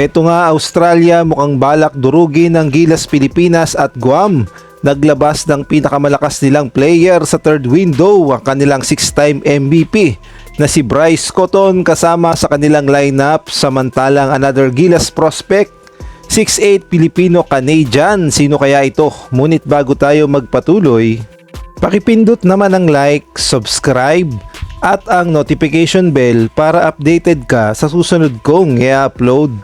Ito nga, Australia mukhang balak durugin ng Gilas Pilipinas at Guam. Naglabas ng pinakamalakas nilang player sa third window, ang kanilang 6-time MVP na si Bryce Cotton kasama sa kanilang lineup, samantalang another Gilas prospect, 6'8" Filipino-Canadian. Sino kaya ito? Ngunit bago tayo magpatuloy, pakipindot naman ang like, subscribe at ang notification bell para updated ka sa susunod kong i-upload.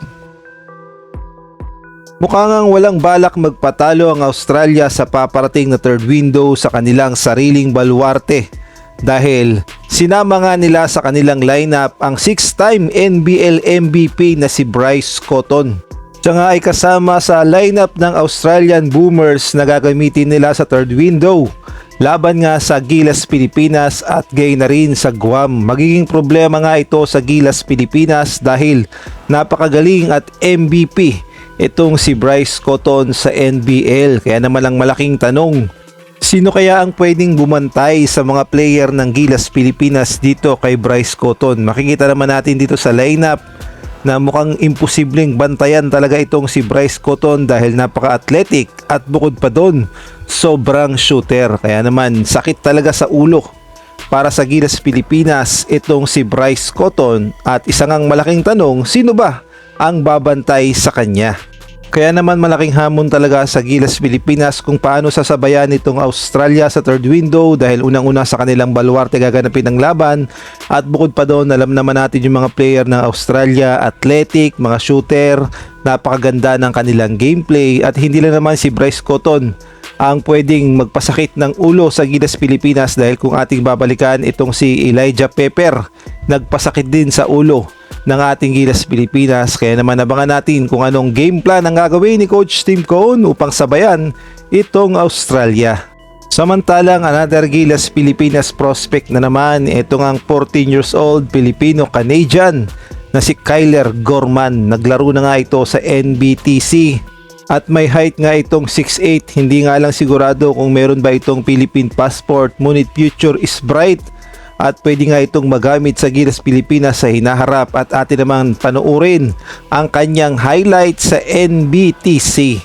Mukhang ang walang balak magpatalo ang Australia sa paparating na third window sa kanilang sariling baluarte dahil sinama nga nila sa kanilang lineup ang 6-time NBL MVP na si Bryce Cotton. Siya nga ay kasama sa lineup ng Australian Boomers na gagamitin nila sa third window laban nga sa Gilas Pilipinas at gayon na rin sa Guam. Magiging problema nga ito sa Gilas Pilipinas dahil napakagaling at MVP itong si Bryce Cotton sa NBL. Kaya naman ang malaking tanong, sino kaya ang pwedeng bumantay sa mga player ng Gilas Pilipinas dito kay Bryce Cotton? Makikita naman natin dito sa lineup na mukhang imposibleng bantayan talaga itong si Bryce Cotton dahil napaka-athletic at bukod pa doon, sobrang shooter. Kaya naman sakit talaga sa ulo para sa Gilas Pilipinas itong si Bryce Cotton at isang ang malaking tanong, sino ba ang babantay sa kanya? Kaya naman malaking hamon talaga sa Gilas Pilipinas kung paano sasabayan itong Australia sa third window dahil unang-una sa kanilang baluarte gaganapin ang laban at bukod pa doon alam naman natin yung mga player ng Australia, athletic, mga shooter, napakaganda ng kanilang gameplay at hindi lang naman si Bryce Cotton ang pwedeng magpasakit ng ulo sa Gilas Pilipinas dahil kung ating babalikan itong si Elijah Pepper, nagpasakit din sa ulo ng ating Gilas Pilipinas. Kaya naman abangan natin kung anong game plan ang gagawin ni Coach Tim Cone upang sabayan itong Australia. Samantalang another Gilas Pilipinas prospect na naman, itong ang 14 years old Filipino-Canadian na si Kyler Gorman. Naglaro na nga ito sa NBTC at may height nga itong 6'8". Hindi nga lang sigurado kung meron ba itong Philippine passport, ngunit future is bright at pwede nga itong magamit sa Gilas Pilipinas sa hinaharap at atin naman panoorin ang kanyang highlight sa NBTC.